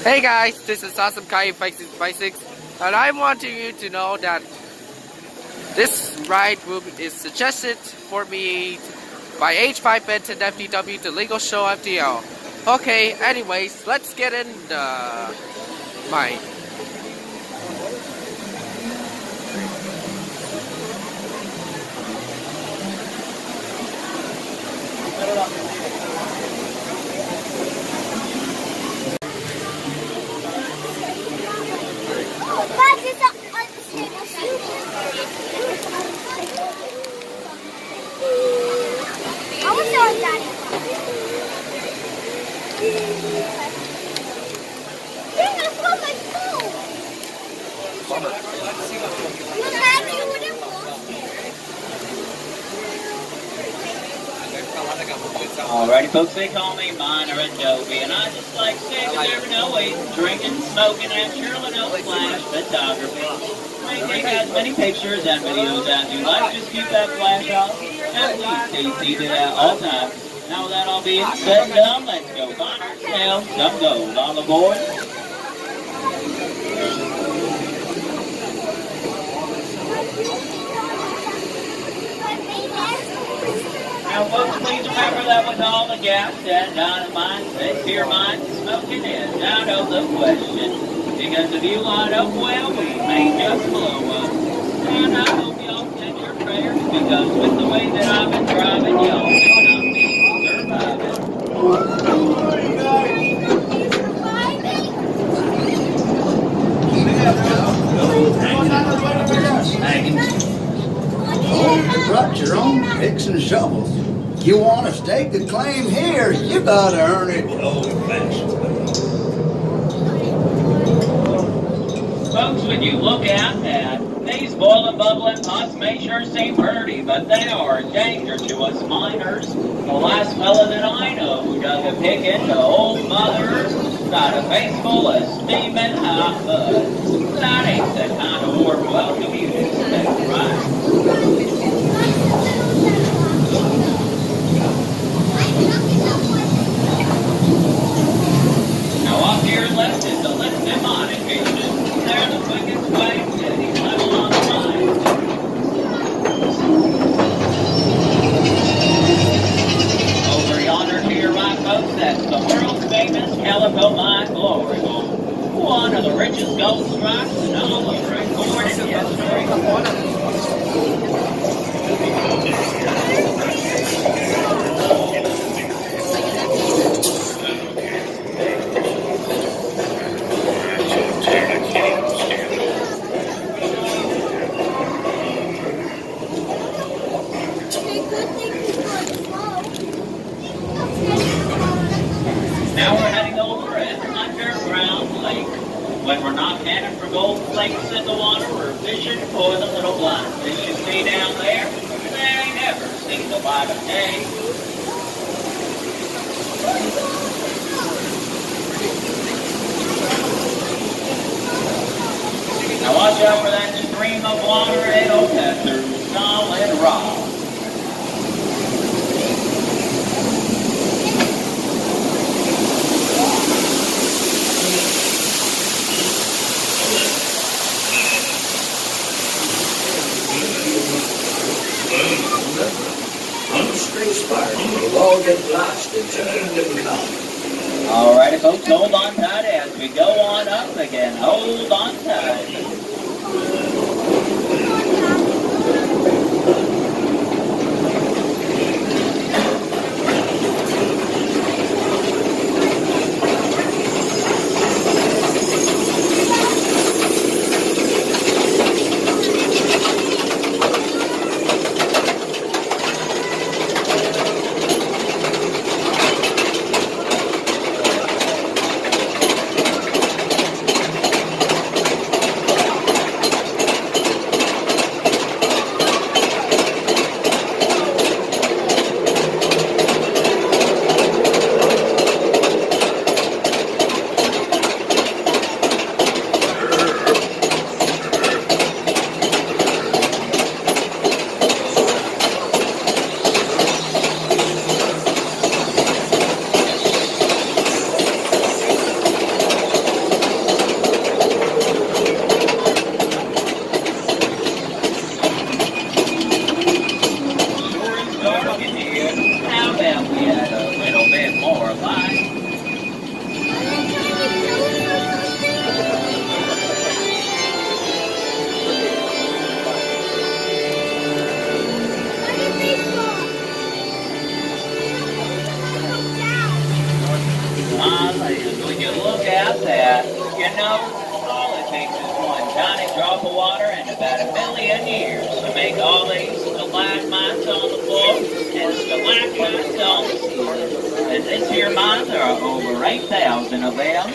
Hey guys, this is Awesome Kai5656, and I'm wanting you to know that this ride is suggested for me by Age5 Ben10FTWTheLingoShowFTL. Okay, anyways, let's get in the mine. Alrighty folks, they call me Miner Adobe, and I just like saying you never know, eating, drinking, smoking, and surely no flash photography. May take as many pictures and videos as you like, just keep that flash off, and please stay seated at all times. Now with that all being said and done, let's go find ourselves some gold on the board. Now folks, please remember that with all the gas and dynamite, this here mine smoking is out of the question. Because if you line up well, we may just blow up. And I hope y'all send your prayers, because with the way that I've been driving, y'all may not be surviving. Oh, you brought your own picks and shovels. You want to stake a claim here, you gotta earn it old-fashioned. Folks, when you look out that, these boiling, bubbling pots may sure seem pretty, but they are a danger to us miners. The last fella that I know who dug a pick into old Mother Earth got a face full of steaming hot mud. That ain't the kind of warm welcome you'd expect, right? Now up here left is the lifted modification. They're the quickest way to any level on the mine. Over yonder to your right, folks, that's the world's famous Calico Mine Glory Hole. One of the richest gold strikes in all of recorded history. Now we're heading over an underground lake. When we're not canning for gold flakes in the water, we're fishing for the little blind fish you see down there. They ain't never seen the light of day. Now watch out for that stream of water, it'll cut through solid rock. We'll all get lost in kingdom come. Alrighty folks, hold on tight as we go on up again. Hold on tight. but you know, all it takes is one tiny drop of water and about 1 million years to make all these stalagmites on the floor and stalactites on the ceiling. And this here mine, there are over 8,000 of them.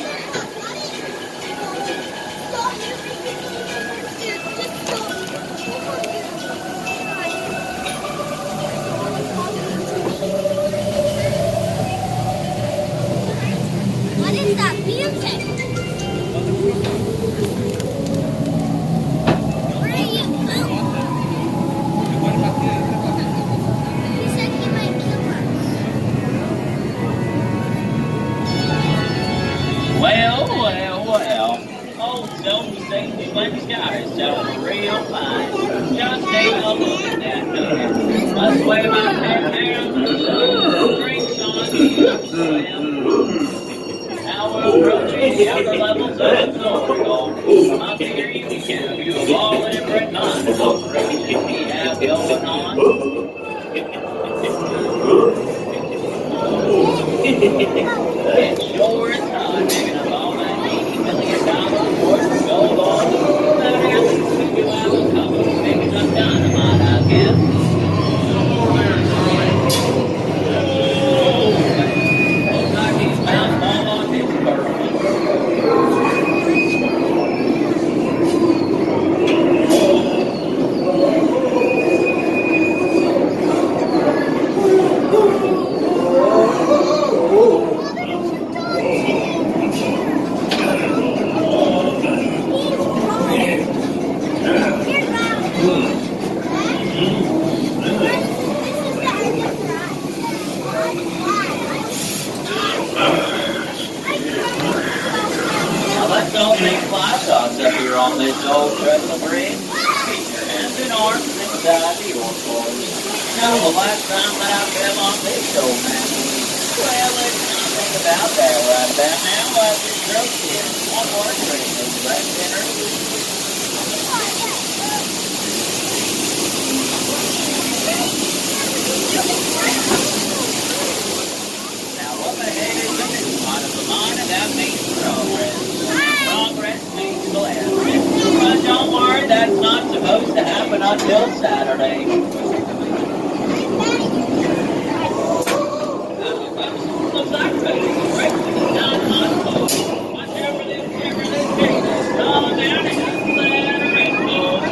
What is that music? Where are you going? He said he might kill us. Well. Old self-safety Slim's got herself real fine. Just take a look at that man. Must weigh my 10 pounds or so. Drinks on you. Now we're approaching the upper levels of the Florida. From up here you can get a view of all different kinds of crazy we have going on. It sure is hot digging up all that $80 million worth of gold ore. But at least we do have a couple of picking up dynamite, I guess. Looks like he's found all on his purpose. Let's all take fly shots up here on this old trestle bridge. Keep your hands and arms inside the waterfalls. You know, the last time that I fell on this old mountain, well, let's not think about that right about now. I just broke in one more drink of that dinner. Now, what the heck is the new spot of the mine? And that means progress. Progress means glass. But don't worry, that's not supposed to happen until Saturday. Looks like it's not hot. Whatever this geysers, calling down and just clattering forward.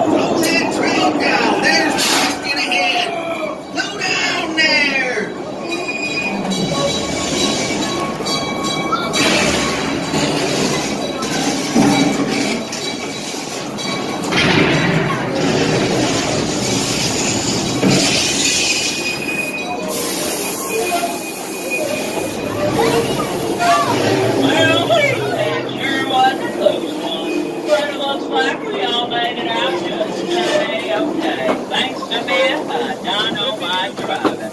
Slow that train down. There's something ahead. Slow down there. Well, that sure was a close one. But it looks like we all made it out just okay. Thanks to me, dynamite driving.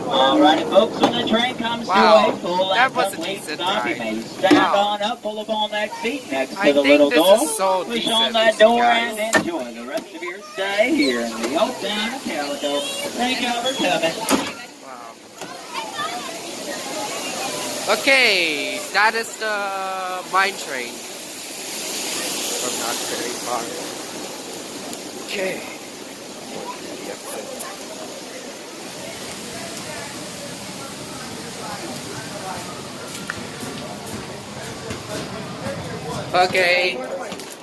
Alrighty, folks, when the train comes Wow, to a full that and was a complete decent stop, you ride. may stand Wow. on up, pull up on that seat next to I the think little this door, is so push on decent, that door, guys. and enjoy the rest of your stay here in the old town of Calico. Thank you for coming. Wow. Okay, that is the mine train. From not very far. Okay. Okay,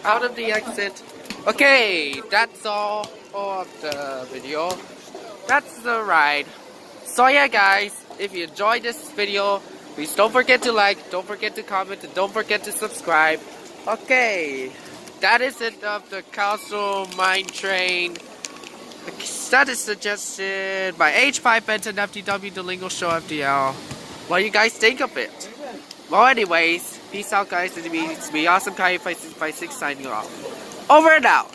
out of the exit. Okay, that's all of the video. That's the ride. So yeah guys, if you enjoyed this video, please don't forget to like, don't forget to comment, and don't forget to subscribe. Okay, that is it of the Calico Mine Train. That is suggested by Age5 Ben10FTWTheLingoShowFTL. What do you guys think of it? Well anyways, peace out guys, it's me Awesome Calico 556 signing off. Over and out.